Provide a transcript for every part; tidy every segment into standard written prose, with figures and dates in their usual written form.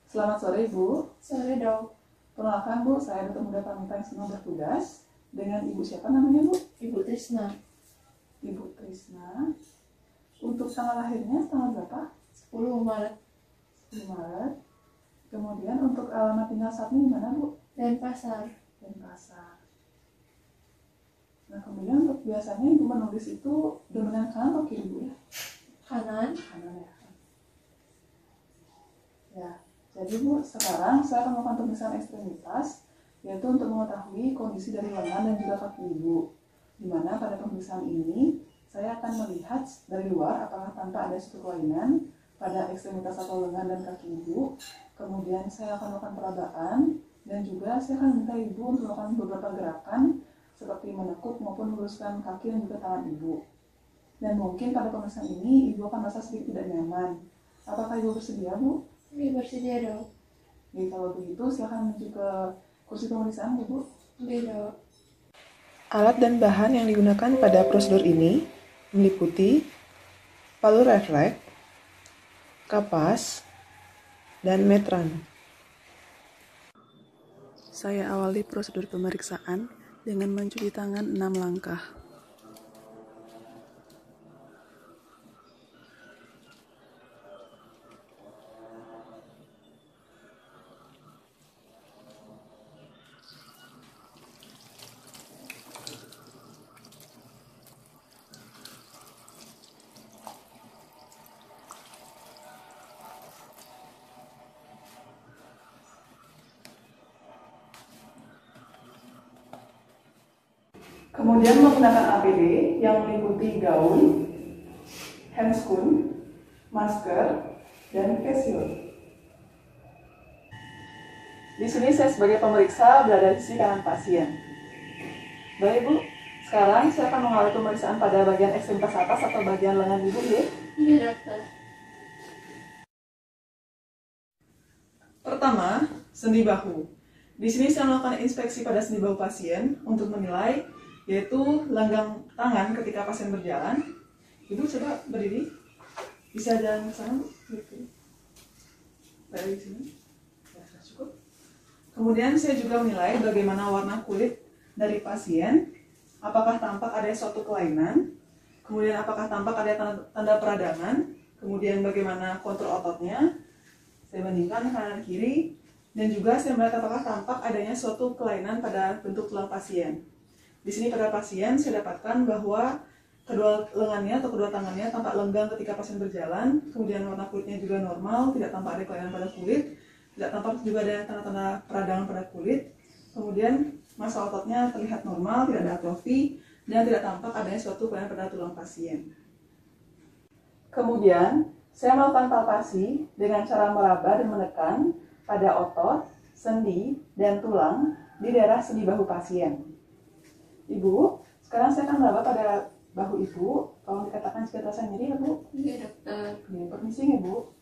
Selamat sore Ibu. Sore dok. Perkenalkan Bu, saya Dr. Muda Pramita yang sedang bertugas. Dengan Ibu siapa namanya Bu? Ibu Trisna. Ibu Trisna. Untuk tanggal lahirnya tanggal berapa? 10 Maret. 10 Maret. Kemudian untuk alamat tinggal saatnya di mana Bu? Denpasar. Denpasar. Nah kemudian untuk biasanya Ibu menulis itu dominan kanan atau kiri Bu ya? Kanan. Kanan ya. Ya, jadi Bu, sekarang saya akan melakukan pemeriksaan ekstremitas, yaitu untuk mengetahui kondisi dari lengan dan juga kaki Ibu. Dimana pada pemeriksaan ini, saya akan melihat dari luar apakah tanpa ada suatu kelainan pada ekstremitas atau lengan dan kaki Ibu. Kemudian saya akan melakukan perabaan, dan juga saya akan minta Ibu untuk melakukan beberapa gerakan, seperti menekuk maupun meluruskan kaki dan juga tangan Ibu. Dan mungkin pada pemeriksaan ini, Ibu akan merasa sedikit tidak nyaman. Apakah Ibu bersedia, Bu? Ini bersedia dok. Jadi kalau begitu silahkan menuju ke kursi pemeriksaan Ibu. Oke dok. Alat dan bahan yang digunakan pada prosedur ini meliputi palu refleks, kapas, dan metran. Saya awali prosedur pemeriksaan dengan mencuci tangan 6 langkah. Kemudian menggunakan APD yang meliputi gaun, handscoon, masker, dan face shield. Di sini saya sebagai pemeriksa berada di sisi kanan pasien. Baik Bu, sekarang saya akan mengawali pemeriksaan pada bagian ekstremitas atas atau bagian lengan Ibu ya. Iya dokter. Pertama, sendi bahu. Di sini saya melakukan inspeksi pada sendi bahu pasien untuk menilai, yaitu lenggang tangan ketika pasien berjalan. Ibu coba berdiri, bisa jalan ke sana Bu. Gitu. Dari sini, ya sudah cukup. Kemudian saya juga menilai bagaimana warna kulit dari pasien, apakah tampak ada suatu kelainan, kemudian apakah tampak ada tanda peradangan, kemudian bagaimana kontur ototnya. Saya bandingkan kanan kiri, dan juga saya melihat apakah tampak adanya suatu kelainan pada bentuk tulang pasien. Di sini pada pasien saya dapatkan bahwa kedua lengannya atau kedua tangannya tampak lenggang ketika pasien berjalan, kemudian warna kulitnya juga normal, tidak tampak ada kelainan pada kulit, tidak tampak juga ada tanda-tanda peradangan pada kulit, kemudian massa ototnya terlihat normal, tidak ada atrofi, dan tidak tampak adanya suatu kelainan pada tulang pasien. Kemudian, saya melakukan palpasi dengan cara meraba dan menekan pada otot, sendi, dan tulang di daerah sendi bahu pasien. Ibu, sekarang saya akan meraba pada bahu Ibu. Tolong dikatakan jika terasa nyeri ya Bu. Iya dokter. Oke, permisi ya Bu.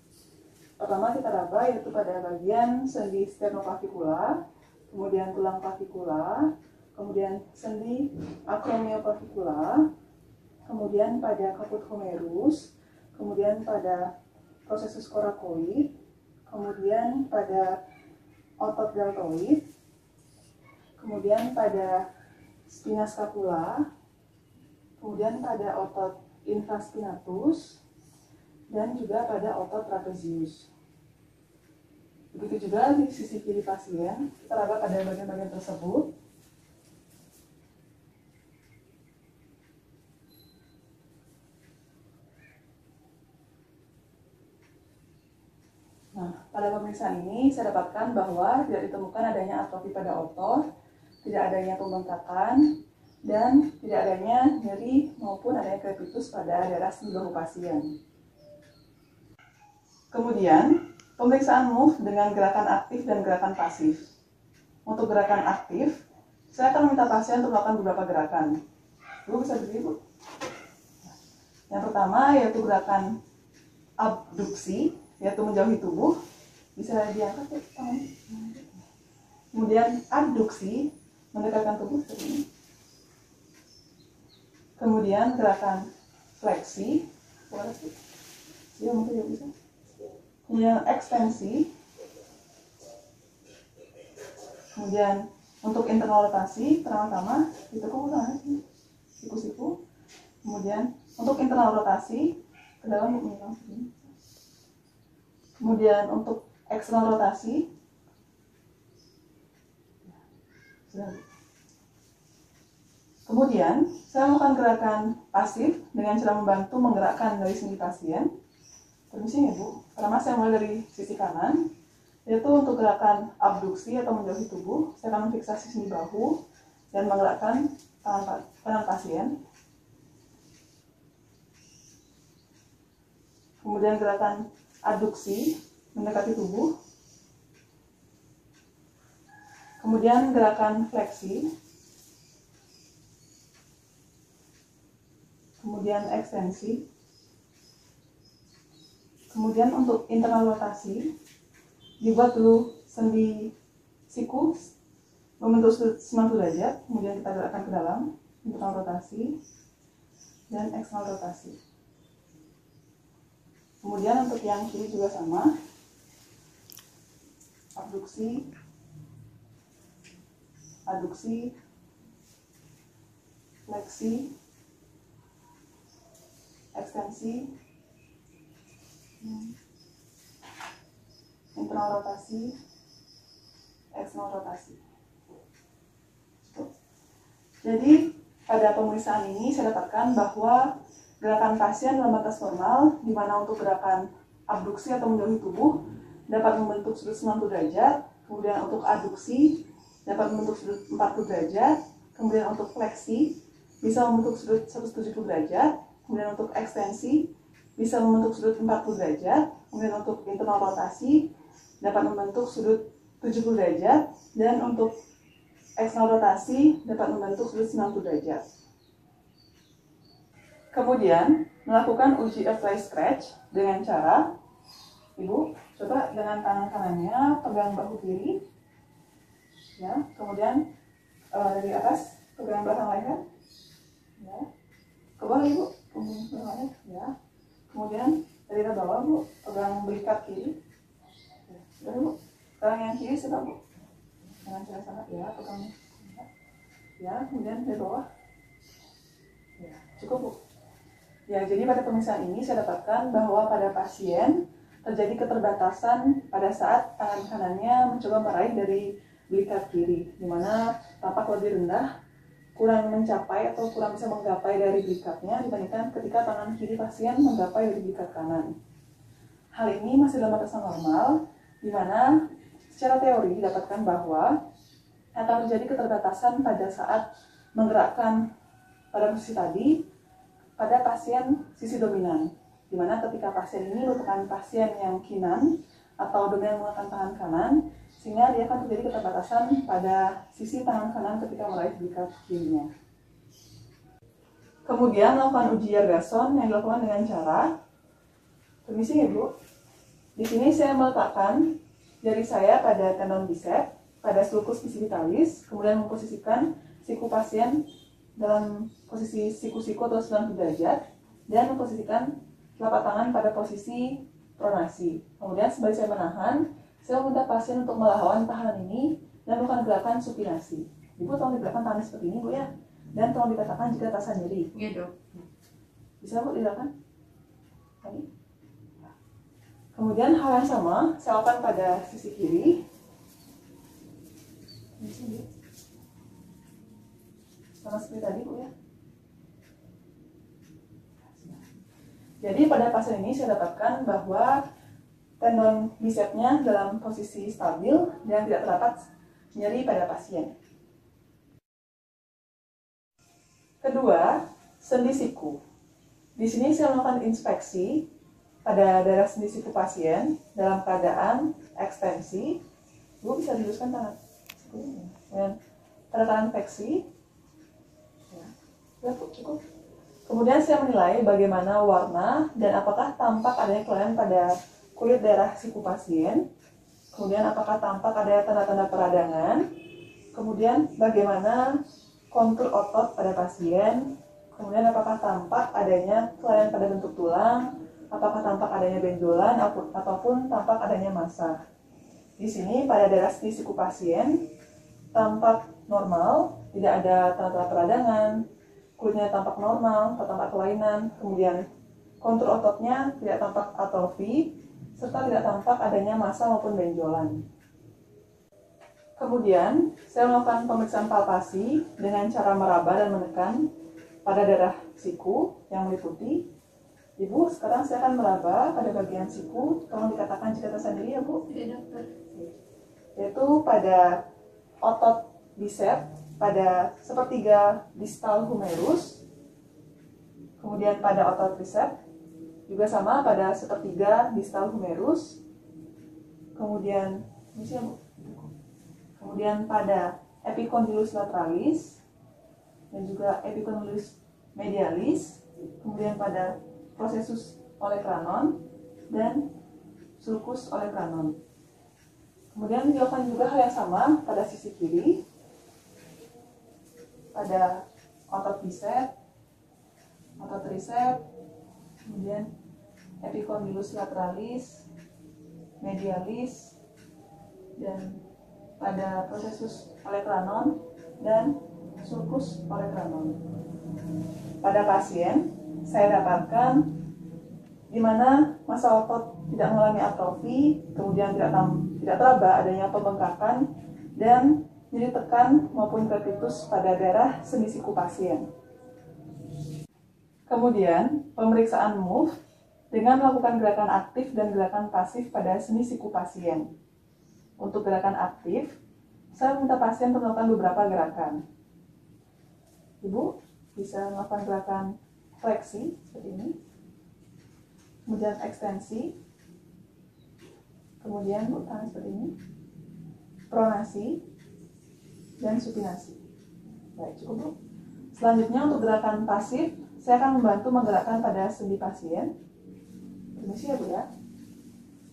Pertama kita raba yaitu pada bagian sendi sternoclavicular, kemudian tulang clavicula, kemudian sendi acromioclavicular, kemudian pada caput humerus, kemudian pada processus coracoid, kemudian pada otot deltoid, kemudian pada spina scapula, kemudian pada otot infraspinatus, dan juga pada otot trapezius. Begitu juga di sisi kiri pasien, kita raba pada bagian-bagian tersebut. Nah, pada pemeriksaan ini saya dapatkan bahwa tidak ditemukan adanya atrofi pada otot, tidak adanya pembengkakan, dan tidak adanya nyeri maupun adanya crepitus pada daerah sendi bahu pasien. Kemudian, pemeriksaan move dengan gerakan aktif dan gerakan pasif. Untuk gerakan aktif, saya akan meminta pasien untuk melakukan beberapa gerakan. Ibu bisa berdiri, Bu. Yang pertama yaitu gerakan abduksi, yaitu menjauhi tubuh. Bisa diangkat ya tangannya. Kemudian adduksi, mendekatkan tubuh seperti ini. Kemudian gerakan fleksi, boleh sih? Ya mungkin ya bisa. Kemudian ekstensi, Kemudian untuk internal rotasi, pertama-tama ditekuk tangan siku-siku. Kemudian untuk internal rotasi ke dalam menyilang sini. Kemudian untuk eksternal rotasi, kemudian saya melakukan gerakan pasif dengan cara membantu menggerakkan dari sendi pasien. Permisi ya Bu. Pertama saya mulai dari sisi kanan, yaitu untuk gerakan abduksi atau menjauhi tubuh. Saya akan memfiksasi sendi bahu dan menggerakkan tangan pasien. Kemudian gerakan aduksi mendekati tubuh. Kemudian gerakan fleksi. Kemudian ekstensi. Kemudian untuk internal rotasi, dibuat dulu sendi siku membentuk sudut 90 derajat, kemudian kita gerakkan ke dalam, internal rotasi dan eksternal rotasi. Kemudian untuk yang kiri juga sama, abduksi, aduksi, fleksi, ekstensi, internal rotasi, eksternal rotasi. Jadi pada pemeriksaan ini saya dapatkan bahwa gerakan pasien dalam batas normal, di mana untuk gerakan abduksi atau menjauhi tubuh dapat membentuk sudut 90 derajat, kemudian untuk aduksi dapat membentuk sudut 40 derajat, kemudian untuk fleksi bisa membentuk sudut 170 derajat, kemudian untuk ekstensi bisa membentuk sudut 40 derajat, kemudian untuk internal rotasi dapat membentuk sudut 70 derajat, dan untuk eksternal rotasi dapat membentuk sudut 90 derajat. Kemudian melakukan uji apply scratch dengan cara Ibu coba dengan tangan kanannya pegang bahu kiri, ya. Kemudian dari atas pegang belakang leher, ya. Ke bawah Ibu, punggung belakang leher, ya. Kemudian dari bawah Bu pegang belikat kiri, ya. Sudah Bu. Sekarang yang kiri coba Bu dengan cara sama, ya, pegang, ya. Kemudian dari bawah, ya. Cukup Bu. Ya, jadi pada pemeriksaan ini saya dapatkan bahwa pada pasien terjadi keterbatasan pada saat tangan kanannya mencoba meraih dari belikat kiri, di mana tampak lebih rendah, kurang mencapai atau kurang bisa menggapai dari belikatnya dibandingkan ketika tangan kiri pasien menggapai dari belikat kanan. Hal ini masih dalam batasan normal, di mana secara teori didapatkan bahwa akan terjadi keterbatasan pada saat menggerakkan pada posisi tadi pada pasien sisi dominan, di mana ketika pasien ini merupakan pasien yang kinan atau dominan menggunakan tangan kanan, sehingga dia akan terjadi keterbatasan pada sisi tangan kanan ketika meraih belikat kirinya. Kemudian melakukan uji Yergason yang dilakukan dengan cara, permisi ya Bu, di sini saya meletakkan jari saya pada tendon bicep, pada sulcus bicipitalis, kemudian memposisikan siku pasien dalam posisi siku-siku atau 90 derajat, dan memposisikan telapak tangan pada posisi pronasi. Kemudian sembari saya menahan, saya meminta pasien untuk melawan tahanan ini dan melakukan gerakan supinasi. Ibu tolong digerakkan tangan seperti ini Bu ya, dan tolong dikatakan jika terasa nyeri. Iya Dok. Bisa Bu digerakkan? Ini. Kemudian hal yang sama saya lakukan pada sisi kiri. Sama seperti tadi Bu ya. Jadi pada pasien ini saya dapatkan bahwa tendon bicepnya dalam posisi stabil dan tidak terdapat nyeri pada pasien. Kedua, sendi siku. Di sini saya melakukan inspeksi pada daerah sendi siku pasien dalam keadaan ekstensi. Bu bisa diluruskan tangan. Dan pada tangan fleksi. Ya, cukup. Kemudian saya menilai bagaimana warna dan apakah tampak adanya kelainan pada kulit daerah siku pasien. Kemudian apakah tampak ada tanda-tanda peradangan. Kemudian bagaimana kontur otot pada pasien. Kemudian apakah tampak adanya kelainan pada bentuk tulang. Apakah tampak adanya benjolan ataupun tampak adanya massa. Di sini pada daerah siku pasien tampak normal, tidak ada tanda-tanda peradangan, kulitnya tampak normal atau tampak kelainan, kemudian kontur ototnya tidak tampak atrofi, serta tidak tampak adanya massa maupun benjolan. Kemudian, saya melakukan pemeriksaan palpasi dengan cara meraba dan menekan pada daerah siku yang meliputi. Ibu, sekarang saya akan meraba pada bagian siku. Tolong dikatakan jika tersendiri ya, Bu. Iya, dokter. Yaitu pada otot bicep, pada sepertiga distal humerus, kemudian pada otot tricep, juga sama pada sepertiga distal humerus, kemudian pada epicondylus lateralis dan juga epicondylus medialis, kemudian pada processus olecranon dan sulcus olecranon. Kemudian dilakukan juga hal yang sama pada sisi kiri, pada otot bicep, otot tricep, kemudian epicondylus lateralis, medialis, dan pada processus olecranon dan sulcus olecranon. Pada pasien, saya dapatkan di mana massa otot tidak mengalami atrofi, kemudian tidak teraba adanya pembengkakan dan nyeri tekan maupun krepitus pada daerah sendi siku pasien. Kemudian, pemeriksaan MOVE dengan melakukan gerakan aktif dan gerakan pasif pada sendi siku pasien. Untuk gerakan aktif, saya minta pasien untuk melakukan beberapa gerakan. Ibu bisa melakukan gerakan fleksi seperti ini, kemudian ekstensi, kemudian tangan seperti ini, pronasi, dan supinasi. Baik, cukup, Bu. Selanjutnya untuk gerakan pasif, saya akan membantu menggerakkan pada sendi pasien. Permisi ya, Bu ya.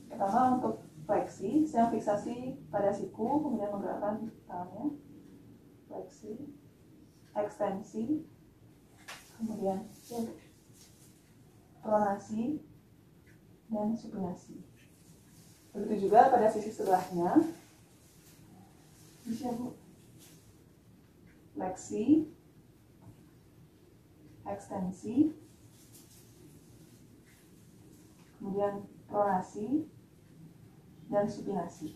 Pertama untuk fleksi, saya fiksasi pada siku, kemudian menggerakkan tangannya. Fleksi, ekstensi, kemudian pronasi, dan supinasi. Begitu juga pada sisi sebelahnya. Bisa, Bu. Fleksi, ekstensi, kemudian pronasi, dan supinasi.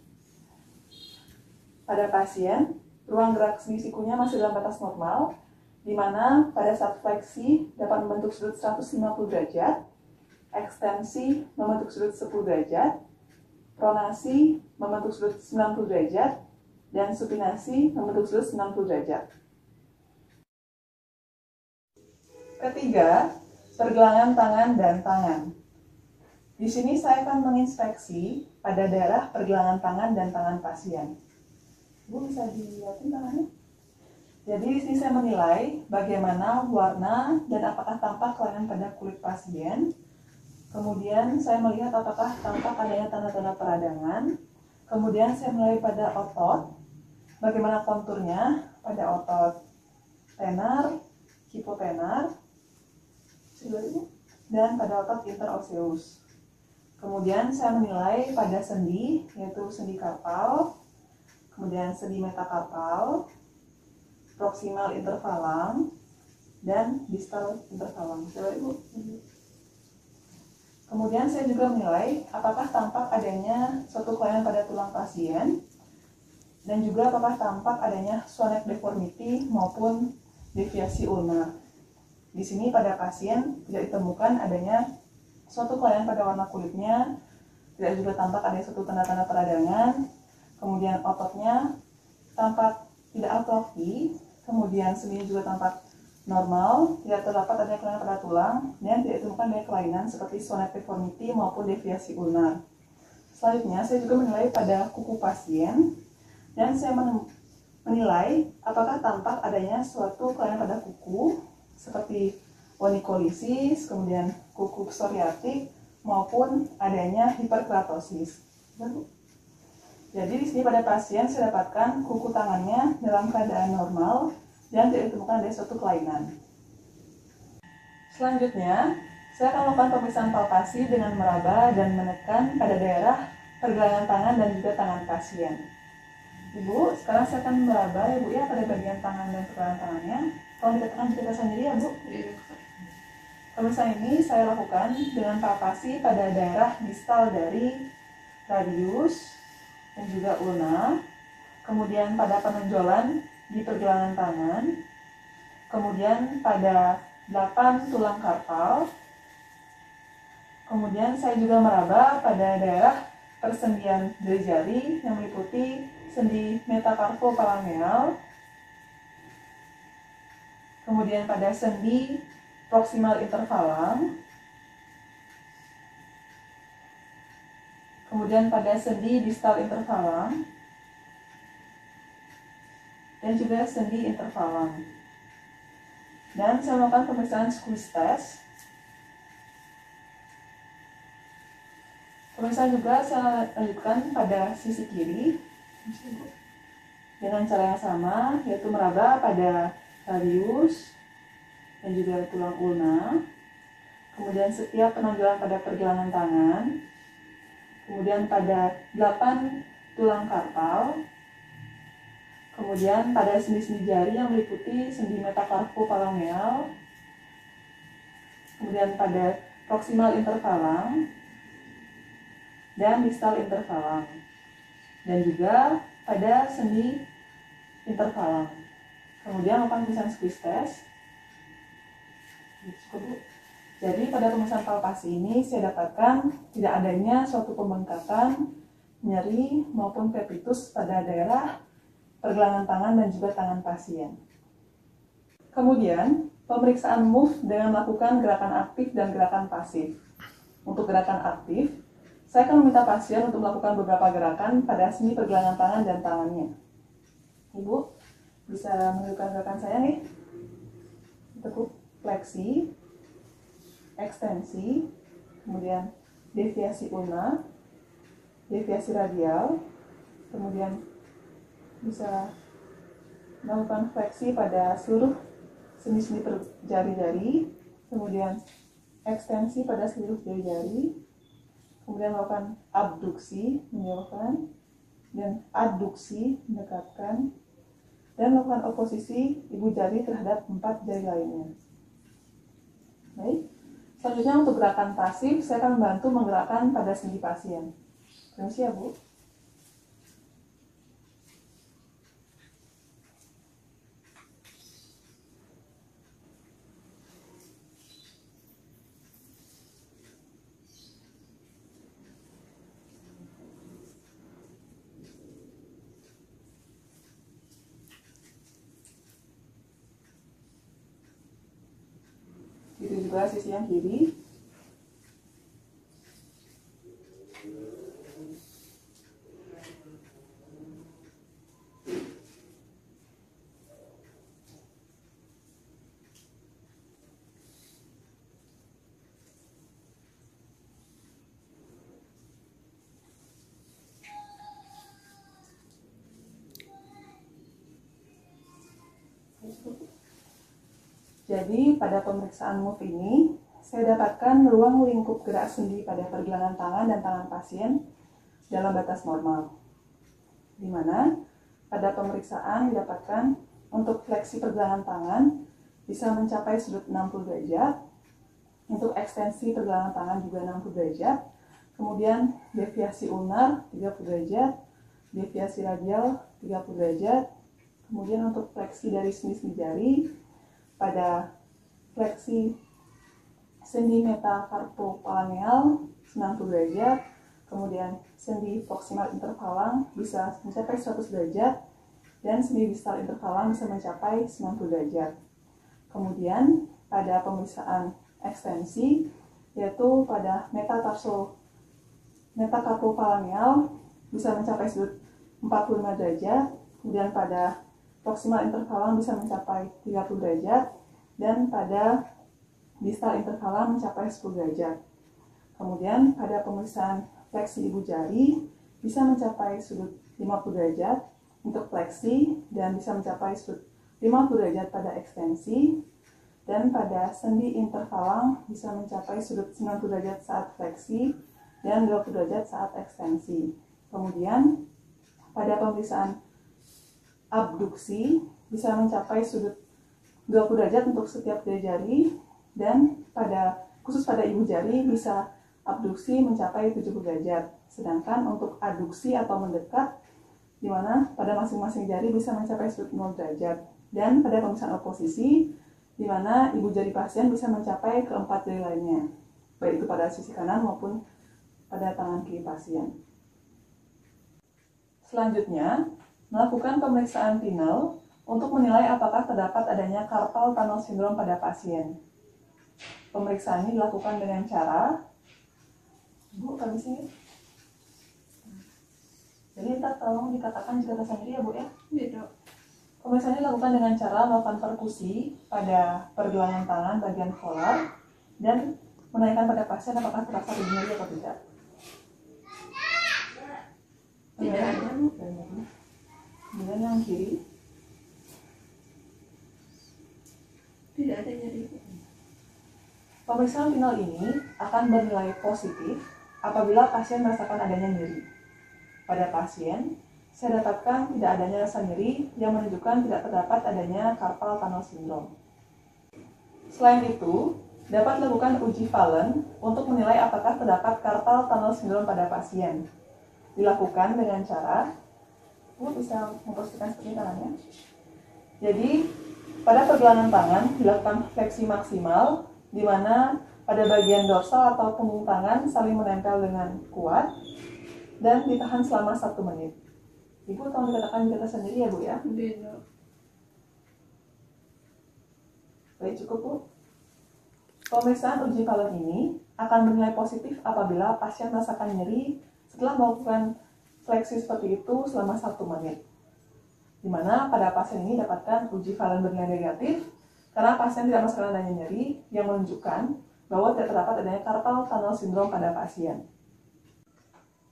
Pada pasien, ruang gerak sendi sikunya masih dalam batas normal, di mana pada saat fleksi dapat membentuk sudut 150 derajat, ekstensi membentuk sudut 10 derajat, pronasi membentuk sudut 90 derajat, dan supinasi membentuk sudut 90 derajat. Ketiga, pergelangan tangan dan tangan. Di sini saya akan menginspeksi pada daerah pergelangan tangan dan tangan pasien. Bu, bisa dilihatin tangannya? Jadi di sini saya menilai bagaimana warna dan apakah tampak kelainan pada kulit pasien. Kemudian saya melihat apakah tampak adanya tanda-tanda peradangan. Kemudian saya menilai pada otot, bagaimana konturnya pada otot tenar, hipotenar, dan pada otot interoseus. Kemudian saya menilai pada sendi, yaitu sendi karpal, kemudian sendi metakarpal, proximal intervalang, dan distal intervalang. Coba Ibu. Kemudian saya juga menilai apakah tampak adanya suatu kelainan pada tulang pasien, dan juga apakah tampak adanya Swanneck deformity maupun deviasi ulnar. Di sini pada pasien tidak ditemukan adanya suatu kelainan pada warna kulitnya, tidak juga tampak adanya suatu tanda-tanda peradangan, kemudian ototnya tampak tidak atrofi, kemudian sendinya juga tampak normal, tidak terdapat adanya kelainan pada tulang, dan tidak ditemukan adanya kelainan seperti Swanneck deformity maupun deviasi ulnar. Selanjutnya, saya juga menilai pada kuku pasien, dan saya menilai apakah tampak adanya suatu kelainan pada kuku, seperti onycholisis, kemudian kuku psoriatik, maupun adanya hiperkeratosis. Jadi di sini pada pasien saya dapatkan kuku tangannya dalam keadaan normal dan tidak ditemukan adanya suatu kelainan. Selanjutnya, saya akan melakukan pemeriksaan palpasi dengan meraba dan menekan pada daerah pergelangan tangan dan juga tangan pasien. Ibu, sekarang saya akan meraba ya Bu ya pada bagian tangan dan pergelangan tangannya. Kalau dikatakan cerita sendiri ya Bu. Pemeriksaan ini saya lakukan dengan palpasi pada daerah distal dari radius dan juga ulna, kemudian pada penonjolan di pergelangan tangan, kemudian pada 8 tulang karpal, kemudian saya juga meraba pada daerah persendian jari-jari yang meliputi sendi metakarpophalangeal, kemudian pada sendi proximal interfalang, kemudian pada sendi distal interfalang, dan juga sendi interfalang. Dan saya melakukan pemeriksaan squeeze test. Pemeriksaan juga saya lanjutkan pada sisi kiri dengan cara yang sama, yaitu meraba pada radius dan juga tulang ulna, kemudian setiap penonjolan pada pergelangan tangan, kemudian pada 8 tulang karpal, kemudian pada sendi-sendi jari yang meliputi sendi metakarpophalangeal, kemudian pada proximal interfalang dan distal interfalang, dan juga pada sendi interfalang. Kemudian melakukan pemeriksaan squeeze test. Jadi pada pemeriksaan palpasi ini saya dapatkan tidak adanya suatu pembengkakan, nyeri maupun pepitus pada daerah pergelangan tangan dan juga tangan pasien. Kemudian pemeriksaan move dengan melakukan gerakan aktif dan gerakan pasif. Untuk gerakan aktif, saya akan meminta pasien untuk melakukan beberapa gerakan pada sendi pergelangan tangan dan tangannya. Ibu bisa menunjukkan gerakan saya nih. Tekuk fleksi, ekstensi, kemudian deviasi ulna, deviasi radial, kemudian bisa melakukan fleksi pada seluruh sendi-sendi jari-jari, kemudian ekstensi pada seluruh jari-jari, kemudian melakukan abduksi, menjauhkan, dan adduksi, mendekatkan, dan melakukan oposisi ibu jari terhadap 4 jari lainnya. Baik, selanjutnya untuk gerakan pasif, saya akan membantu menggerakkan pada sendi pasien. Permisi ya Bu. Itu juga sisi yang kiri. Jadi pada pemeriksaan move ini, saya dapatkan ruang lingkup gerak sendi pada pergelangan tangan dan tangan pasien dalam batas normal. Di mana pada pemeriksaan didapatkan untuk fleksi pergelangan tangan bisa mencapai sudut 60 derajat, untuk ekstensi pergelangan tangan juga 60 derajat, kemudian deviasi ulnar 30 derajat, deviasi radial 30 derajat, kemudian untuk fleksi dari sendi-sendi jari pada fleksi sendi metakarpophalangeal 90 derajat, kemudian sendi proximal interfalang bisa mencapai 100 derajat, dan sendi distal interfalang bisa mencapai 90 derajat. Kemudian pada pemeriksaan ekstensi, yaitu pada metakarpophalangeal bisa mencapai sudut 45 derajat, kemudian pada proximal interfalang bisa mencapai 30 derajat, dan pada distal interfalang mencapai 10 derajat. Kemudian pada pemeriksaan fleksi ibu jari bisa mencapai sudut 50 derajat untuk fleksi dan bisa mencapai sudut 50 derajat pada ekstensi, dan pada sendi interfalang bisa mencapai sudut 90 derajat saat fleksi dan 20 derajat saat ekstensi. Kemudian pada pemeriksaan abduksi bisa mencapai sudut 20 derajat untuk setiap jari, dan khusus pada ibu jari bisa abduksi mencapai 70 derajat. Sedangkan untuk aduksi atau mendekat, di mana pada masing-masing jari bisa mencapai sudut 0 derajat. Dan pada pemisahan oposisi, di mana ibu jari pasien bisa mencapai keempat jari lainnya, baik itu pada sisi kanan maupun pada tangan kiri pasien. Selanjutnya, melakukan pemeriksaan final untuk menilai apakah terdapat adanya carpal tunnel syndrome pada pasien. Pemeriksaan ini dilakukan dengan cara, Bu, kami sini. Jadi ntar tolong dikatakan jika terasa nyeri ya, Bu ya. Iya, Dok. Pemeriksaan ini dilakukan dengan cara melakukan perkusi pada pergelangan tangan bagian volar dan menanyakan pada pasien apakah terasa nyeri atau tidak. Tidak ada, Bu. Kemudian yang kiri. Tidak ada nyeri. Pemeriksaan final ini akan bernilai positif apabila pasien merasakan adanya nyeri. Pada pasien, saya dapatkan tidak adanya rasa nyeri yang menunjukkan tidak terdapat adanya carpal tunnel syndrome. Selain itu, dapat dilakukan uji Valen untuk menilai apakah terdapat carpal tunnel syndrome pada pasien. Dilakukan dengan cara, Bu bisa memposisikan seperti tangannya. Jadi, pada pergelangan tangan dilakukan fleksi maksimal, di mana pada bagian dorsal atau punggung tangan saling menempel dengan kuat dan ditahan selama 1 menit. Ibu tolong dikatakan jika sendiri ya, Bu ya. Iya, Dok. Baik, cukup, Bu. Pemeriksaan uji Valen ini akan bernilai positif apabila pasien merasakan nyeri setelah melakukan fleksi seperti itu selama 1 menit. Di mana pada pasien ini dapatkan uji Valen bernilai negatif karena pasien tidak merasakan adanya nyeri yang menunjukkan bahwa tidak terdapat adanya carpal tunnel syndrome pada pasien.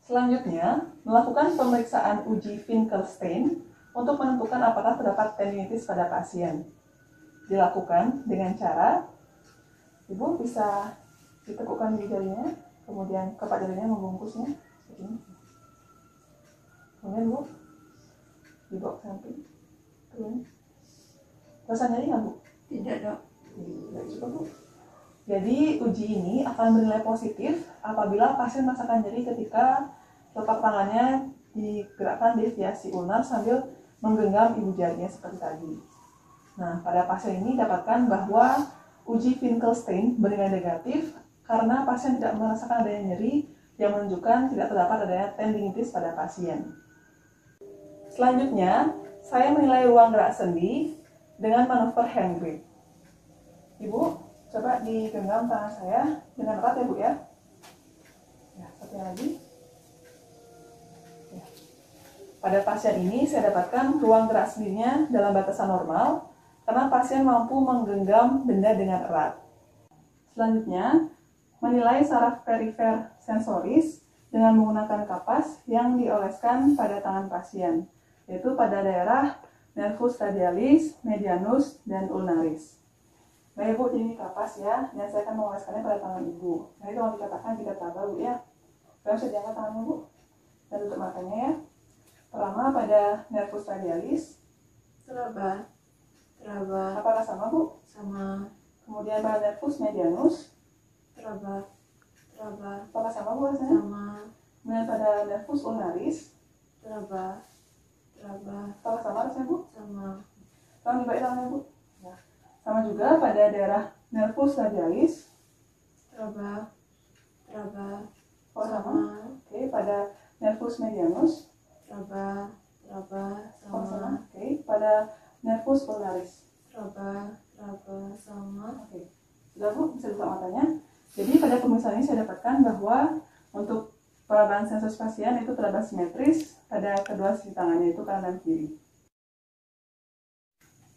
Selanjutnya, melakukan pemeriksaan uji Finkelstein untuk menentukan apakah terdapat tendinitis pada pasien. Dilakukan dengan cara, Ibu bisa ditekukkan di jarinya, kemudian kepak jarinya membungkusnya seperti ini. Kemudian Bu, dibawa ke samping, turun. Rasa nyeri nggak, Bu? Tidak, Dok. Tidak juga, Bu. Jadi uji ini akan bernilai positif apabila pasien merasakan nyeri ketika telapak tangannya digerakkan di deviasi ulnar sambil menggenggam ibu jarinya seperti tadi. Nah, pada pasien ini dapatkan bahwa uji Finkelstein bernilai negatif karena pasien tidak merasakan adanya nyeri yang menunjukkan tidak terdapat adanya tendinitis pada pasien. Selanjutnya, saya menilai ruang gerak sendi dengan manuver hand grip. Ibu, coba digenggam tangan saya dengan erat ya, Bu ya. Ya, satu lagi. Ya. Pada pasien ini saya dapatkan ruang gerak sendinya dalam batasan normal karena pasien mampu menggenggam benda dengan erat. Selanjutnya, menilai saraf perifer sensoris dengan menggunakan kapas yang dioleskan pada tangan pasien, yaitu pada daerah nervus radialis, medianus, dan ulnaris. Baik, Bu, ini kapas ya, dan saya akan mengoleskannya pada tangan Ibu. Nah, itu mau dikatakan jika teraba, Bu ya. Sekarang saya diangkat tangannya, Bu, dan tutup matanya ya. Pertama pada nervus radialis. Teraba. Apakah sama, Bu? Sama. Kemudian pada nervus medianus. Teraba. Apakah sama, Bu, rasanya? Sama. Kemudian pada nervus ulnaris. Teraba. Apakah sama rasanya, Bu? Sama. Tolong dibalik tangannya, Bu. Ya. Sama juga pada daerah nervus radialis. Teraba. Oh, sama. Oke, pada nervus medianus. Teraba. Oh, sama. Oke, pada nervus ulnaris. Teraba. Sama. Oke. Sudah, Bu, bisa buka matanya. Jadi pada pemeriksaan ini saya dapatkan bahwa untuk peragaan sensus pasien itu terdapat simetris pada kedua sisi tangannya, itu kanan dan kiri.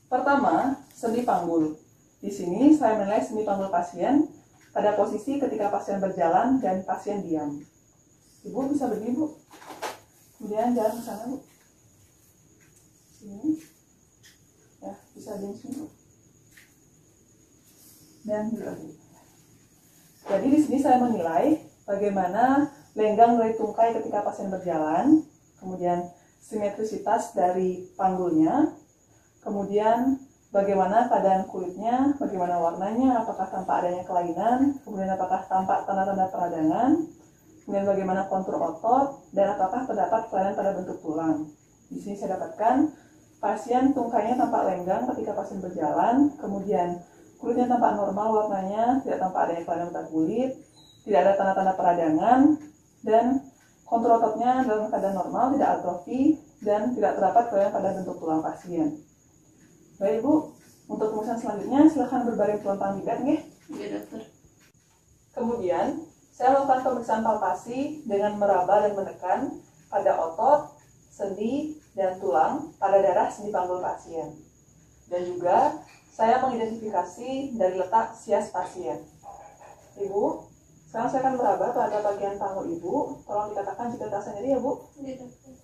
Pertama, sendi panggul. Di sini saya menilai sendi panggul pasien pada posisi ketika pasien berjalan dan pasien diam. Ibu bisa berdiri, Bu. Kemudian jalan ke sana, Bu. Sini. Ya, bisa diam sini, Bu. Dan lagi. Jadi di sini saya menilai bagaimana lenggang dari tungkai ketika pasien berjalan, kemudian simetrisitas dari panggulnya, kemudian bagaimana keadaan kulitnya, bagaimana warnanya, apakah tampak adanya kelainan, kemudian apakah tampak tanda-tanda peradangan, kemudian bagaimana kontur otot, dan apakah terdapat kelainan pada bentuk tulang. Di sini saya dapatkan pasien tungkainya tampak lenggang ketika pasien berjalan, kemudian kulitnya tampak normal warnanya, tidak tampak adanya kelainan pada kulit, tidak ada tanda-tanda peradangan, dan kontur ototnya dalam keadaan normal, tidak atrofi, dan tidak terdapat kelainan pada bentuk tulang pasien. Baik Bu, untuk pemeriksaan selanjutnya silakan berbaring telentang di bed, nggih. Iya dokter. Kemudian saya melakukan pemeriksaan palpasi dengan meraba dan menekan pada otot, sendi, dan tulang pada daerah sendi panggul pasien. Dan juga saya mengidentifikasi dari letak sias pasien. Ibu, sekarang saya akan meraba pada bagian panggul Ibu. Tolong dikatakan jika terasa nyeri ya Bu. Iya dokter.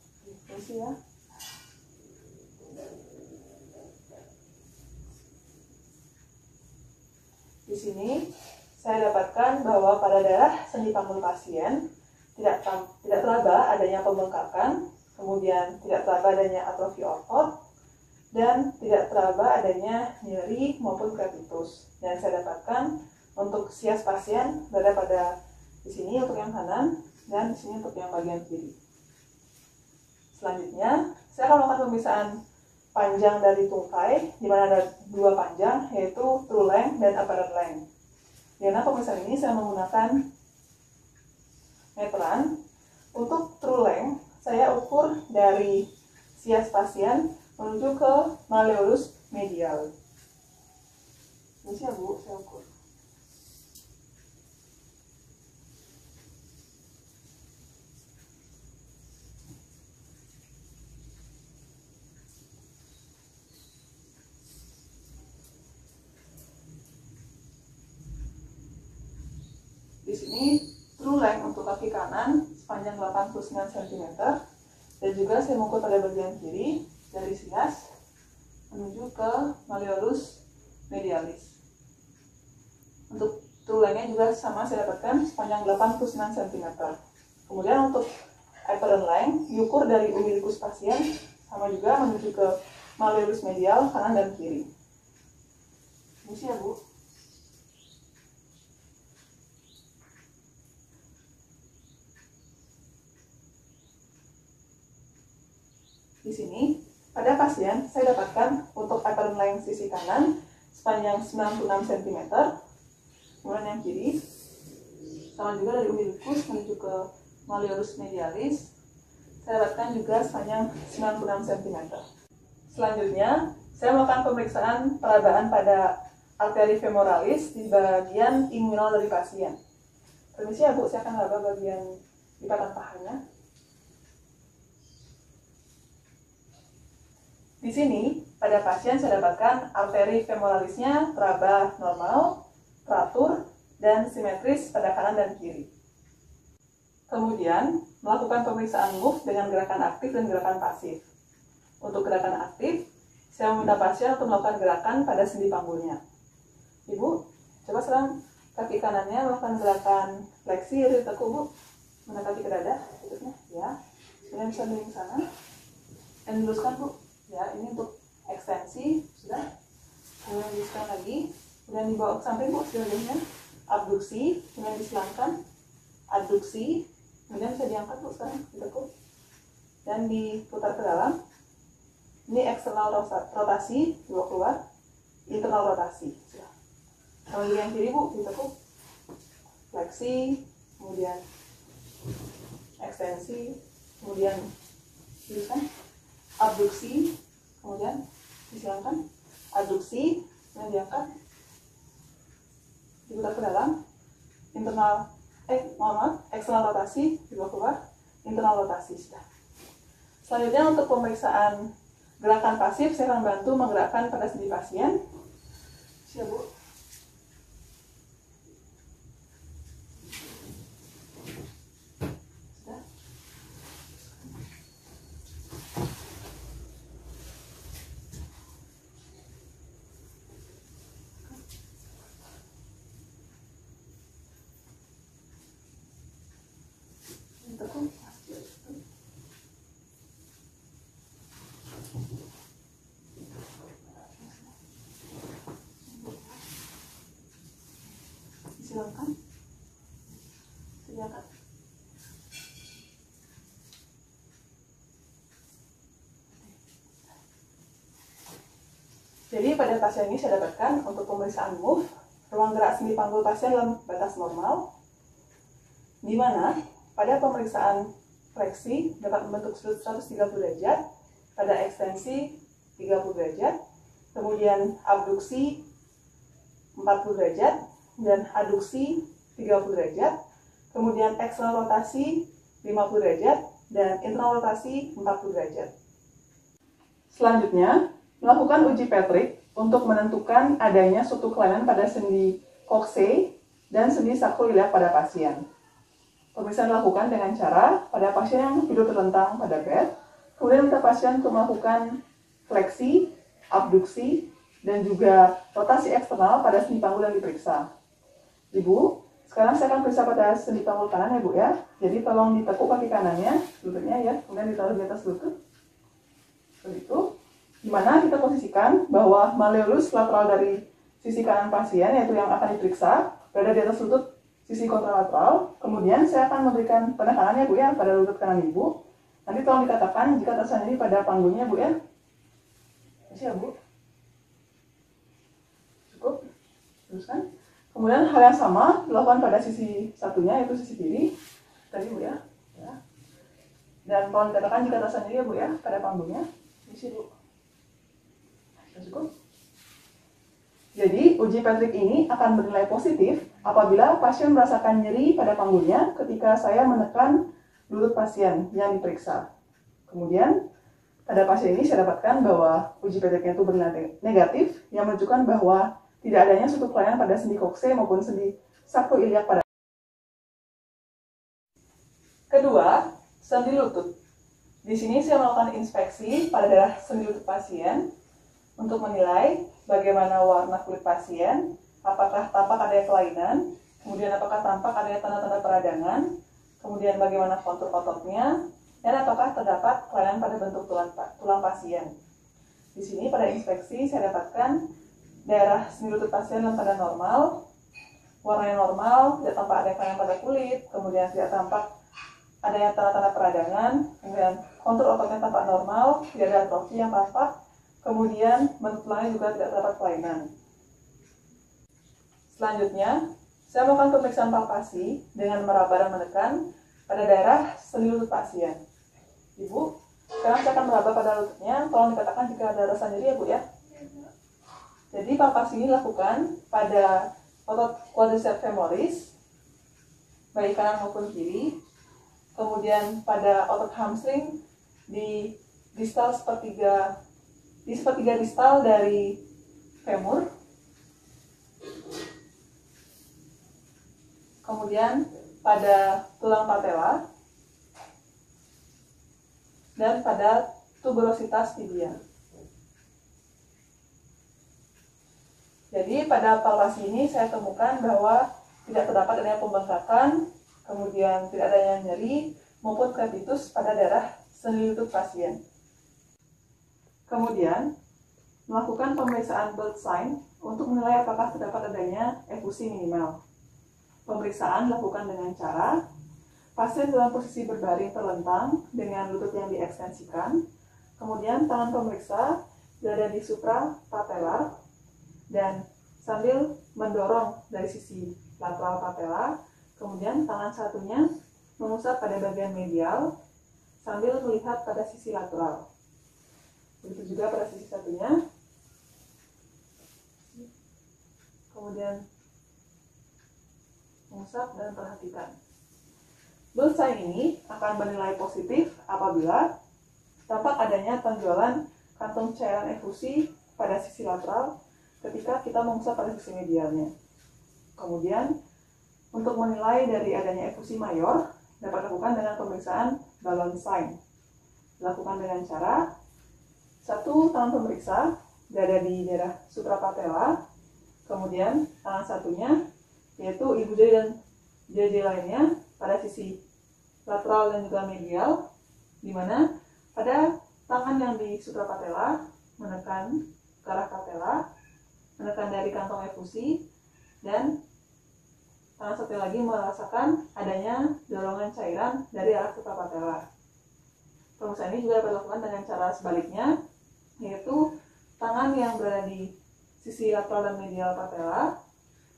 Permisi ya. Di sini saya dapatkan bahwa pada daerah sendi panggul pasien tidak teraba adanya pembengkakan, kemudian tidak teraba adanya atrofi otot, dan tidak teraba adanya nyeri maupun krepitus. Dan saya dapatkan untuk sias pasien berada pada di sini untuk yang kanan dan di sini untuk yang bagian kiri. Selanjutnya saya akan melakukan pemeriksaan panjang dari tungkai, di mana ada dua panjang, yaitu true length dan apparent length. Di dalam pemeriksaan ini saya menggunakan meteran. Untuk true length, saya ukur dari sias pasien menuju ke malleolus medial. Ini ya Bu, saya ukur. Di sini true length untuk kaki kanan sepanjang 89 cm, dan juga saya mengukur pada bagian kiri dari sias menuju ke malleolus medialis. Untuk true length-nya juga sama, saya dapatkan sepanjang 89 cm. Kemudian untuk apparent length diukur dari umbilicus pasien, sama juga menuju ke malleolus medial kanan dan kiri. Ini ya Bu. Di sini, pada pasien, saya dapatkan untuk apparent length sisi kanan sepanjang 96 cm, kemudian yang kiri, sama juga dari umbilicus menuju ke malleolus medialis, saya dapatkan juga sepanjang 96 cm. Selanjutnya, saya melakukan pemeriksaan perabaan pada arteri femoralis di bagian inguinal dari pasien. Permisi ya Bu, saya akan meraba bagian lipatan pahanya. Di sini, pada pasien saya dapatkan arteri femoralisnya teraba normal, teratur, dan simetris pada kanan dan kiri. Kemudian, melakukan pemeriksaan move dengan gerakan aktif dan gerakan pasif. Untuk gerakan aktif, saya meminta pasien untuk melakukan gerakan pada sendi panggulnya. Ibu, coba sekarang kaki kanannya melakukan gerakan fleksi dari tekuk Bu, mendekati ke dada, tutupnya, ya. Kemudian bisa miring ke sana, dan luruskan Bu. Ya, ini untuk ekstensi sudah. Kemudian diselang lagi, kemudian dibawa ke samping Bu, sebelumnya abduksi, kemudian diselangkan, adduksi, kemudian bisa diangkat Bu sekarang, ditekuk dan diputar ke dalam. Ini eksternal rotasi, dibawa keluar, internal rotasi. Sudah. Kalau yang kiri Bu, ditekuk, fleksi, kemudian ekstensi, kemudian tuliskan abduksi, kemudian disilangkan, adduksi, kemudian diangkat, diputar ke dalam, eksternal rotasi, dibawa keluar, internal rotasi. Sudah. Selanjutnya untuk pemeriksaan gerakan pasif, saya akan bantu menggerakkan pada sendi pasien. Siap Bu. Silakan. Sediakan. Jadi pada pasien ini saya dapatkan untuk pemeriksaan move, ruang gerak sendi panggul pasien dalam batas normal, di mana pada pemeriksaan fleksi dapat membentuk sudut 130 derajat, pada ekstensi 30 derajat, kemudian abduksi 40 derajat, dan aduksi 30 derajat, kemudian eksternal rotasi 50 derajat, dan internal rotasi 40 derajat. Selanjutnya, melakukan uji Patrick untuk menentukan adanya suatu kelainan pada sendi kokse dan sendi sakroiliak pada pasien. Pemeriksaan dilakukan dengan cara pada pasien yang tidur terlentang pada bed, kemudian minta pasien untuk melakukan fleksi, abduksi, dan juga rotasi eksternal pada sendi panggul yang diperiksa. Ibu, sekarang saya akan periksa pada sendi panggul kanan ya Bu ya. Jadi tolong ditekuk kaki kanannya, lututnya ya, kemudian ditaruh di atas lutut. Seperti itu. Di mana kita posisikan bahwa malleolus lateral dari sisi kanan pasien, yaitu yang akan diperiksa, berada di atas lutut sisi kontralateral. Kemudian saya akan memberikan penekanannya Bu ya pada lutut kanan Ibu. Nanti tolong dikatakan jika terasa nyeri pada panggulnya Bu ya. Masih ya Bu? Cukup? Teruskan. Kemudian hal yang sama dilakukan pada sisi satunya, yaitu sisi kiri. Tadi Bu ya. Dan tolong dikatakan jika terasa nyeri ya Bu ya pada panggulnya. Isi Bu. Cukup. Jadi, uji Patrick ini akan bernilai positif apabila pasien merasakan nyeri pada panggulnya ketika saya menekan lutut pasien yang diperiksa. Kemudian, pada pasien ini saya dapatkan bahwa uji Patricknya itu bernilai negatif, yang menunjukkan bahwa tidak adanya suatu kelainan pada sendi kokse maupun sendi sakroiliak pada. Kedua, sendi lutut. Di sini saya melakukan inspeksi pada daerah sendi lutut pasien untuk menilai bagaimana warna kulit pasien, apakah tampak adanya kelainan, kemudian apakah tampak adanya tanda-tanda peradangan, kemudian bagaimana kontur ototnya, dan apakah terdapat kelainan pada bentuk tulang pasien. Di sini pada inspeksi saya dapatkan daerah sendi lutut pasien dalam keadaan normal, warnanya normal, tidak tampak adanya kelainan pada kulit, kemudian tidak tampak adanya tanda-tanda peradangan, kemudian kontur ototnya tampak normal, tidak ada atrofi yang tampak, kemudian bentuk tulangnya juga tidak terdapat kelainan. Selanjutnya, saya melakukan pemeriksaan palpasi dengan meraba dan menekan pada daerah sendi lutut pasien. Ibu, sekarang saya akan meraba pada lututnya, tolong dikatakan jika ada rasa nyeri ya Bu ya. Jadi palpasi ini dilakukan pada otot quadriceps femoris, baik kanan maupun kiri, kemudian pada otot hamstring di sepertiga distal dari femur, kemudian pada tulang patella, dan pada tuberositas tibia. Jadi pada palpasi ini saya temukan bahwa tidak terdapat adanya pembengkakan, kemudian tidak adanya nyeri maupun crepitus pada daerah sendi lutut pasien. Kemudian, melakukan pemeriksaan Bird sign untuk menilai apakah terdapat adanya efusi minimal. Pemeriksaan dilakukan dengan cara pasien dalam posisi berbaring terlentang dengan lutut yang diekstensikan, kemudian tangan pemeriksa berada di suprapatellar dan sambil mendorong dari sisi lateral patella, kemudian tangan satunya mengusap pada bagian medial sambil melihat pada sisi lateral. Begitu juga pada sisi satunya. Kemudian mengusap dan perhatikan. Bird sign ini akan bernilai positif apabila tampak adanya tonjolan kantung cairan efusi pada sisi lateral ketika kita mengusap pada sisi medialnya. Kemudian, untuk menilai dari adanya efusi mayor, dapat dilakukan dengan pemeriksaan balloon sign. Dilakukan dengan cara satu tangan pemeriksa berada di daerah suprapatellar, kemudian tangan satunya yaitu ibu jari dan jari lainnya pada sisi lateral dan juga medial, di mana pada tangan yang di suprapatellar menekan ke arah patella, menekan dari kantong efusi, dan Tangan satu lagi merasakan adanya dorongan cairan dari arah suprapatella. Pemeriksaan ini juga dapat dilakukan dengan cara sebaliknya, yaitu tangan yang berada di sisi lateral dan medial patella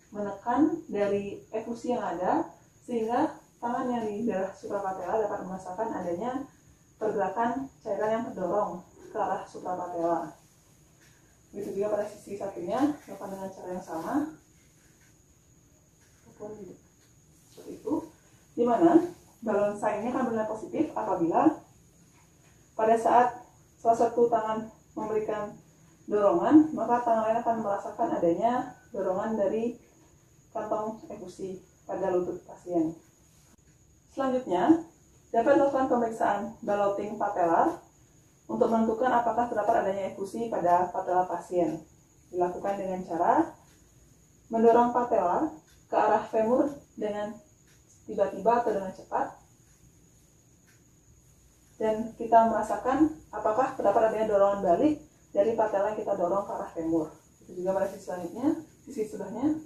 menekan dari efusi yang ada, sehingga tangan yang di daerah suprapatella dapat merasakan adanya pergerakan cairan yang terdorong ke arah suprapatella. Begitu juga pada sisi satunya, dilakukan dengan cara yang sama. Seperti itu, di mana balon sign-nya akan bernilai positif apabila pada saat salah satu tangan memberikan dorongan, maka tangan lain akan merasakan adanya dorongan dari kantong efusi pada lutut pasien. Selanjutnya, dapat dilakukan pemeriksaan balloting patellar untuk menentukan apakah terdapat adanya efusi pada patella pasien. Dilakukan dengan cara mendorong patella ke arah femur dengan tiba-tiba atau dengan cepat, dan kita merasakan apakah terdapat adanya dorongan balik dari patella yang kita dorong ke arah femur. Itu juga pada sisi selanjutnya, sisi sebelahnya,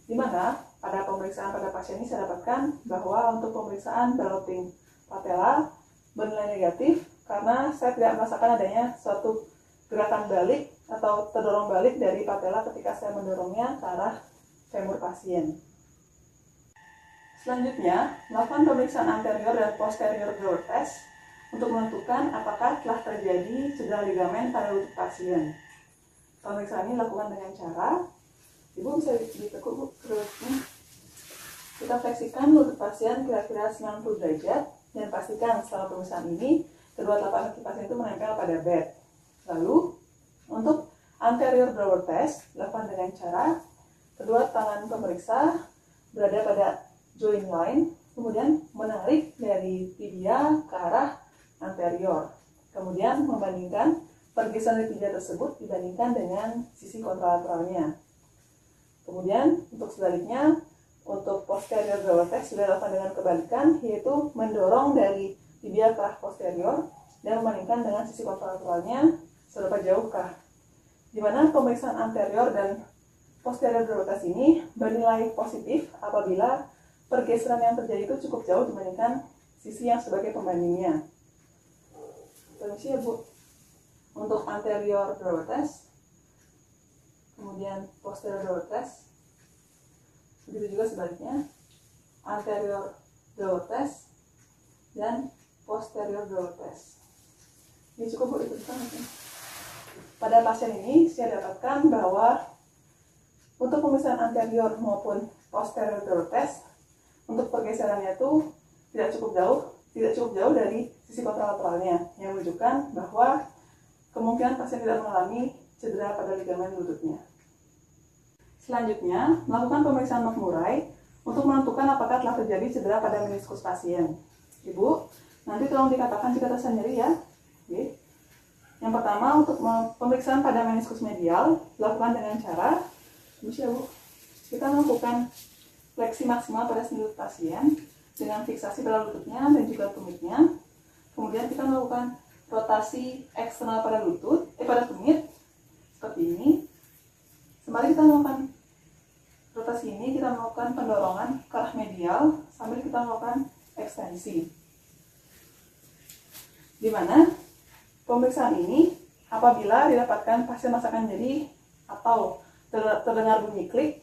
di mana pada pemeriksaan pada pasien ini saya dapatkan bahwa untuk pemeriksaan balloting patella bernilai negatif karena saya tidak merasakan adanya suatu gerakan balik atau terdorong balik dari patella ketika saya mendorongnya ke arah femur pasien. Selanjutnya, melakukan pemeriksaan anterior dan posterior drawer test untuk menentukan apakah telah terjadi cedera ligamen pada lutut pasien. Pemeriksaan ini dilakukan dengan cara, Ibu bisa ditekuk Bu, kerutnya. Kita fleksikan lutut pasien kira-kira 90 derajat dan pastikan setelah pemeriksaan ini kedua telapak kaki pasien itu menempel pada bed. Lalu, untuk anterior drawer test dilakukan dengan cara kedua tangan pemeriksa berada pada joint line, kemudian menarik dari tibia ke arah anterior. Kemudian membandingkan pergeseran dari tibia tersebut dibandingkan dengan sisi kontralateralnya. Kemudian untuk sebaliknya, untuk posterior drawer test sudah dilakukan dengan kebalikan, yaitu mendorong dari tibia ke arah posterior dan membandingkan dengan sisi kontralateralnya seberapa jauhkah. Di mana pemeriksaan anterior dan posterior drawer test ini bernilai positif apabila pergeseran yang terjadi itu cukup jauh dibandingkan sisi yang sebagai pembandingnya. Permisi ya Bu. Untuk anterior drawer test, kemudian posterior drawer test, begitu juga sebaliknya, anterior drawer test dan posterior drawer test. Ini cukup Bu, itu kita mungkin. Pada pasien ini saya dapatkan bahwa untuk pemeriksaan anterior maupun posterior drawer test, untuk pergeserannya itu tidak cukup jauh dari sisi kontralateralnya, yang menunjukkan bahwa kemungkinan pasien tidak mengalami cedera pada ligamen lututnya. Selanjutnya, melakukan pemeriksaan McMurray untuk menentukan apakah telah terjadi cedera pada meniskus pasien. Ibu, nanti tolong dikatakan jika terasa nyeri ya. Oke. Yang pertama, untuk pemeriksaan pada meniskus medial dilakukan dengan cara, kita melakukan fleksi maksimal pada sendi lutut pasien dengan fiksasi pada lututnya dan juga tumitnya. Kemudian kita melakukan rotasi eksternal pada pada tumit seperti ini. Sembari kita melakukan rotasi ini, kita melakukan pendororan ke arah medial sambil kita melakukan ekstensi. Di mana pemeriksaan ini apabila didapatkan pasien merasakan nyeri atau terdengar bunyi klik,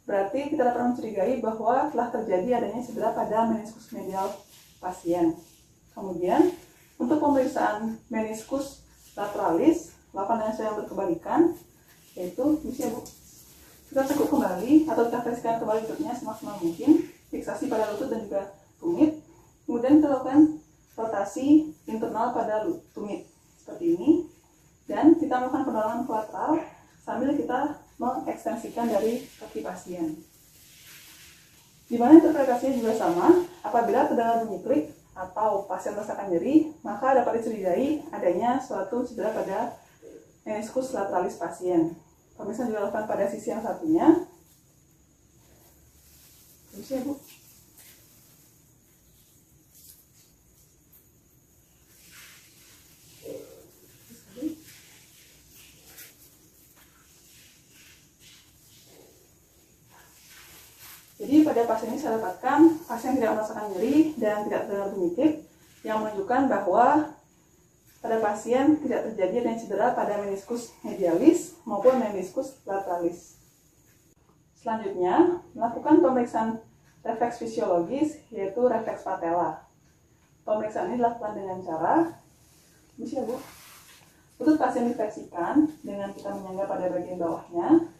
berarti kita dapat mencurigai bahwa telah terjadi adanya cedera pada meniskus medial pasien. Kemudian, untuk pemeriksaan meniskus lateralis, lakukan dengan cara yang berkebalikan, yaitu kita tekuk kembali atau kita fleksikan kembali lututnya semaksimal mungkin, fiksasi pada lutut dan juga tumit. Kemudian kita lakukan rotasi internal pada tumit seperti ini, dan kita melakukan pendorongan kolateral sambil kita mengekstensikan dari kaki pasien. Di mana interpretasinya juga sama, apabila terdengar bunyi klik atau pasien merasakan nyeri, maka dapat dicurigai adanya suatu cedera pada meniskus lateralis pasien. Pemeriksaan juga dilakukan pada sisi yang satunya. Permisi ya Bu. Jadi pada pasien ini saya dapatkan pasien tidak merasakan nyeri dan tidak terdengar bunyi yang menunjukkan bahwa pada pasien tidak terjadi adanya cedera pada meniskus medialis maupun meniskus lateralis. Selanjutnya, melakukan pemeriksaan refleks fisiologis yaitu refleks patella. Pemeriksaan ini dilakukan dengan cara, bisa Bu, lutut pasien difleksikan dengan kita menyangga pada bagian bawahnya,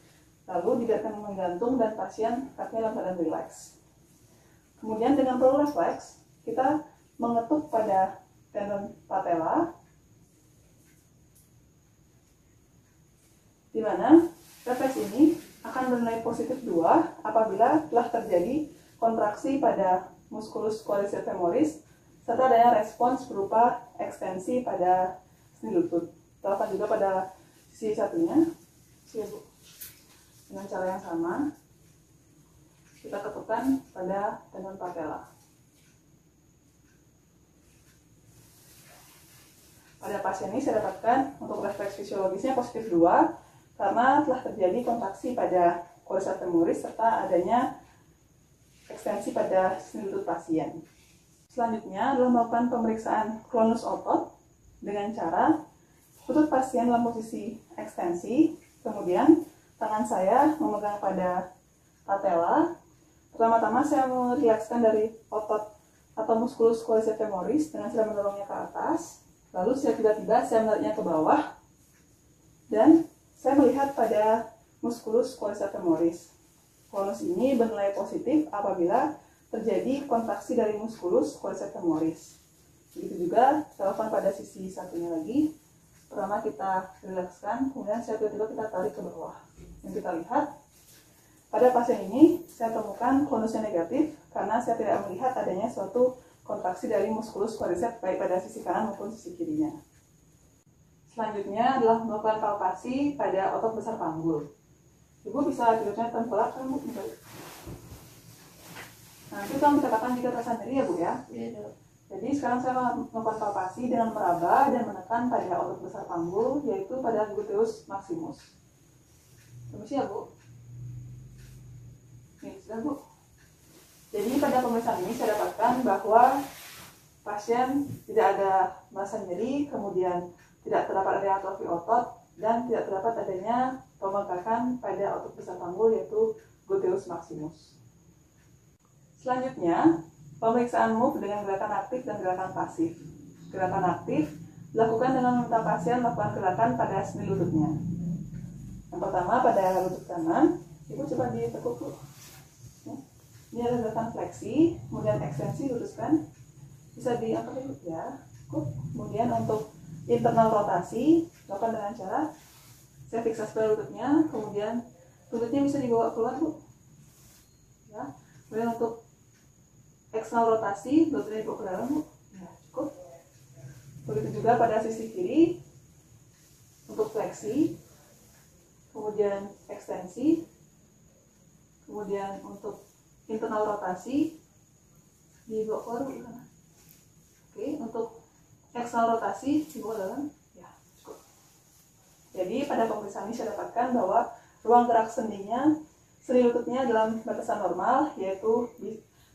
lalu dibiarkan menggantung dan pasien kakinya dalam keadaan rileks. Kemudian dengan pro refleks, kita mengetuk pada tendon patella, di mana refleks ini akan bernilai positif 2 apabila telah terjadi kontraksi pada musculus quadriceps femoris serta adanya respons berupa ekstensi pada sendi lutut. Kita juga pada sisi satunya, dengan cara yang sama, kita ketukkan pada tendon patella. Pada pasien ini saya dapatkan untuk refleks fisiologisnya positif 2 karena telah terjadi kontraksi pada quadriceps femoris serta adanya ekstensi pada sendi lutut pasien. Selanjutnya adalah melakukan pemeriksaan klonus otot dengan cara lutut pasien dalam posisi ekstensi, kemudian tangan saya memegang pada patella. Pertama-tama saya merilekskan dari otot atau musculus quadriceps femoris dengan cara mendorongnya ke atas. Lalu secara tiba-tiba saya menariknya ke bawah dan saya melihat pada musculus quadriceps femoris. Klonus ini bernilai positif apabila terjadi kontraksi dari musculus quadriceps femoris. Begitu juga kita lakukan pada sisi satunya lagi. Pertama kita rilekskan, kemudian saya tiba-tiba kita tarik ke bawah. Yang kita lihat, pada pasien ini saya temukan klonusnya negatif karena saya tidak melihat adanya suatu kontraksi dari musculus quadriceps baik pada sisi kanan maupun sisi kirinya. Selanjutnya adalah melakukan palpasi pada otot besar panggul. Ibu bisa duduknya tengkorak kan Bu? Nah, itu kalau dikatakan jika terasa nyeri ya Bu ya? Iya. Jadi sekarang saya melakukan palpasi dengan meraba dan menekan pada otot besar panggul, yaitu pada gluteus maximus. Permisi ya Bu. Nih, sudah Bu. Jadi pada pemeriksaan ini saya dapatkan bahwa pasien tidak ada merasa nyeri, kemudian tidak terdapat adanya atrofi otot, dan tidak terdapat adanya pembengkakan pada otot besar panggul, yaitu gluteus maximus. Selanjutnya, pemeriksaan move dengan gerakan aktif dan gerakan pasif. Gerakan aktif dilakukan dengan meminta pasien melakukan gerakan pada sendi lututnya. Yang pertama pada lutut kanan, Ibu coba ditekuk Bu. Ini ada gerakan fleksi, kemudian ekstensi luruskan, bisa diangkat dulu ya. Kemudian untuk internal rotasi, lakukan dengan cara saya fiksasi pada lututnya, kemudian lututnya bisa dibawa keluar Bu. Ya. Kemudian untuk eksternal rotasi, lututnya dibawa ke dalam Bu. Ya, cukup. Begitu juga pada sisi kiri untuk fleksi, kemudian ekstensi, kemudian untuk internal rotasi dibawa keluar Bu. Oke, untuk eksternal rotasi dibawa ke dalam. Ya, cukup. Jadi pada pemeriksaan ini saya dapatkan bahwa ruang gerak sendinya, sendi lututnya dalam batasan normal, yaitu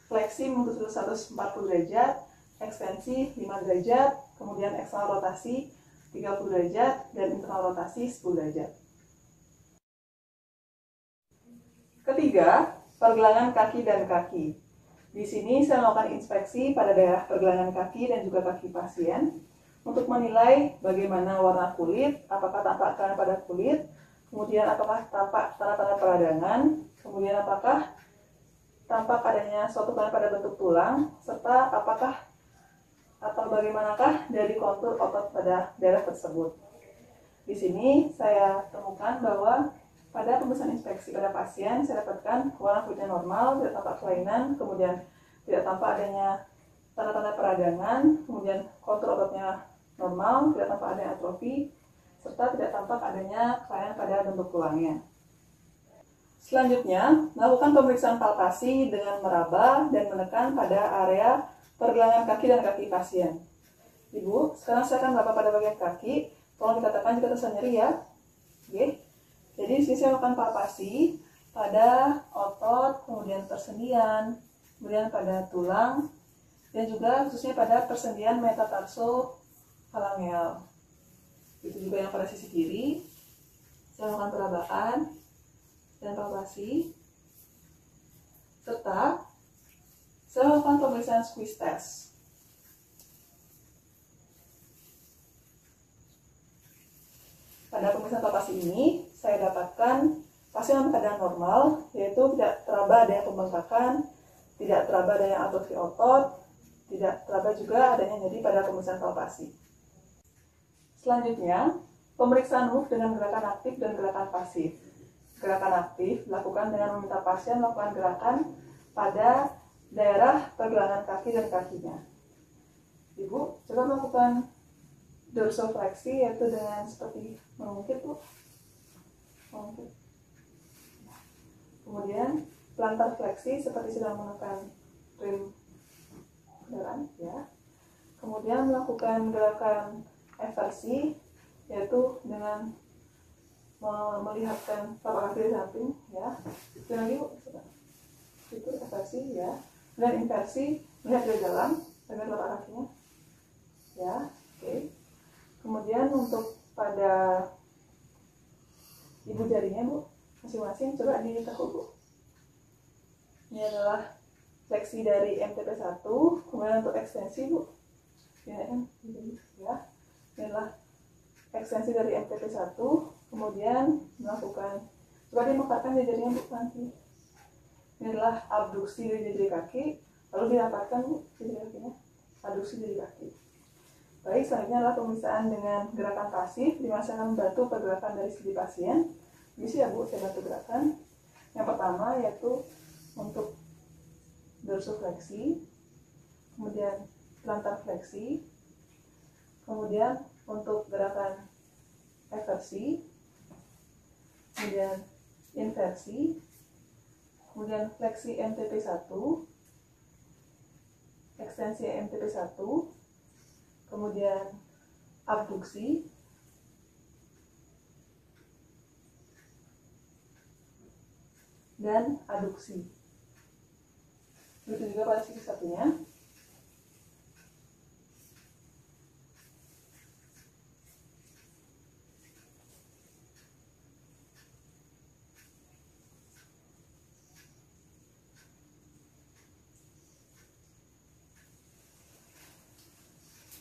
fleksi menuju 140 derajat, ekstensi 5 derajat, kemudian eksternal rotasi 30 derajat, dan internal rotasi 10 derajat. Ketiga, pergelangan kaki dan kaki. Di sini saya melakukan inspeksi pada daerah pergelangan kaki dan juga kaki pasien untuk menilai bagaimana warna kulit, apakah tampak kelainan pada kulit, kemudian apakah tampak tanda-tanda peradangan, kemudian apakah tampak adanya suatu kelainan pada bentuk tulang, serta apakah atau bagaimanakah dari kontur otot pada daerah tersebut. Di sini saya temukan bahwa pada pemeriksaan inspeksi pada pasien saya dapatkan warna kulitnya normal, tidak tampak kelainan, kemudian tidak tampak adanya tanda-tanda peradangan, kemudian kontur ototnya normal, tidak tampak adanya atrofi, serta tidak tampak adanya kelainan pada bentuk tulangnya. Selanjutnya, melakukan pemeriksaan palpasi dengan meraba dan menekan pada area pergelangan kaki dan kaki pasien. Ibu, sekarang saya akan meraba pada bagian kaki. Tolong dikatakan jika terasa nyeri ya. Oke. Jadi di sini saya melakukan palpasi pada otot, kemudian persendian, kemudian pada tulang, dan juga khususnya pada persendian metatarsofalangeal. Itu juga yang pada sisi kiri. Saya melakukan perabaan dan palpasi, serta saya melakukan pemeriksaan squeeze test. Pada pemeriksaan palpasi ini, saya dapatkan pasien dalam keadaan normal, yaitu tidak teraba adanya pembengkakan, tidak teraba adanya atrofi otot, tidak teraba juga adanya nyeri pada pemeriksaan palpasi. Selanjutnya, pemeriksaan move dengan gerakan aktif dan gerakan pasif. Gerakan aktif dilakukan dengan meminta pasien melakukan gerakan pada daerah pergelangan kaki dan kakinya. Ibu, coba melakukan dorsofleksi, yaitu dengan seperti mengungkit, Bu. Mengungkit. Kemudian plantar fleksi seperti sedang menekan rem kendaraan, ya. Kemudian melakukan gerakan eversi, yaitu dengan melihatkan telapak kaki di samping, ya. Itu lagi, Bu. Itu eversi, ya. Dan inversi, melihat dari dalam dengan telapak kakinya, ya. Oke. Kemudian untuk pada ibu jarinya, Bu, masing-masing coba ditekuk, Bu. Ini adalah fleksi dari MTP1, kemudian untuk ekstensi, Bu. Ya, ya. Ini adalah ekstensi dari MTP1, kemudian melakukan, coba dimekatkan jarinya, Bu, nanti. Ini adalah abduksi dari jari kaki, lalu dirapatkan, Bu, jari kakinya, abduksi jari kaki. Baik, selanjutnya adalah pemeriksaan dengan gerakan pasif, di mana saya akan membantu pergerakan dari segi pasien. Bisa, ya, Bu, saya bantu gerakan. Yang pertama yaitu untuk dorsofleksi, kemudian plantar fleksi, kemudian untuk gerakan eversi, kemudian inversi, kemudian fleksi MTP1, ekstensi MTP1, kemudian abduksi, dan aduksi. Begitu juga pada sisi satunya.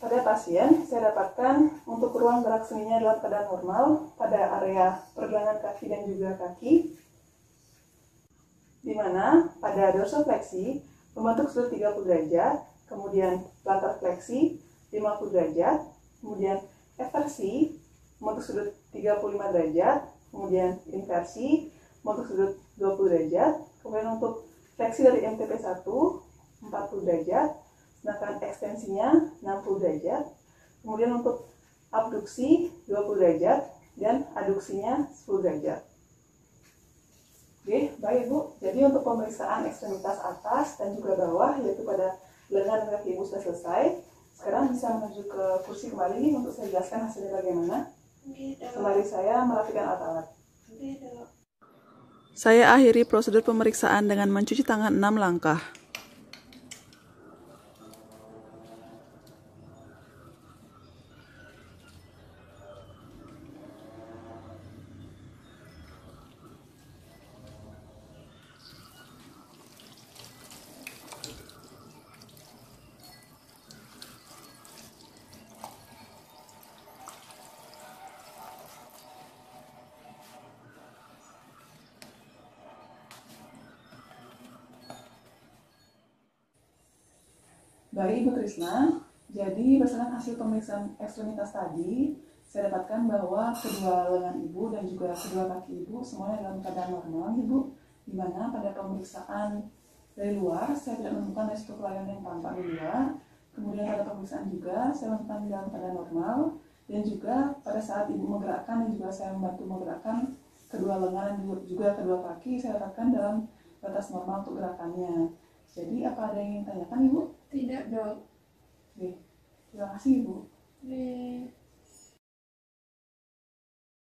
Pada pasien, saya dapatkan untuk ruang gerak seninya dalam keadaan normal pada area pergelangan kaki dan juga kaki, di mana pada dorsofleksi membentuk sudut 30 derajat, kemudian plantar fleksi 50 derajat, kemudian eversi membentuk sudut 35 derajat, kemudian inversi membentuk sudut 20 derajat, kemudian untuk fleksi dari MTP1 40 derajat, sedangkan ekstensinya 60 derajat, kemudian untuk abduksi 20 derajat, dan aduksinya 10 derajat. Oke, baik, Bu. Jadi untuk pemeriksaan ekstremitas atas dan juga bawah, yaitu pada lengan dan kaki Ibu sudah selesai. Sekarang bisa menuju ke kursi kembali untuk saya jelaskan hasilnya bagaimana. Sembari saya merapikan alat-alat. Saya akhiri prosedur pemeriksaan dengan mencuci tangan 6 langkah. Baik, Ibu Trisna, jadi berdasarkan hasil pemeriksaan ekstremitas tadi, saya dapatkan bahwa kedua lengan Ibu dan juga kedua kaki Ibu semuanya dalam keadaan normal, Ibu. Di mana pada pemeriksaan dari luar, saya tidak menemukan resiko kelainan yang tampak di luar. Kemudian pada pemeriksaan juga, saya menemukan dalam keadaan normal. Dan juga pada saat Ibu menggerakkan dan juga saya membantu menggerakkan kedua lengan dan juga kedua kaki, saya dapatkan dalam batas normal untuk gerakannya. Jadi apa ada yang ingin tanyakan, Ibu? Tidak, Dok. Oke, terima kasih, Ibu. Oke.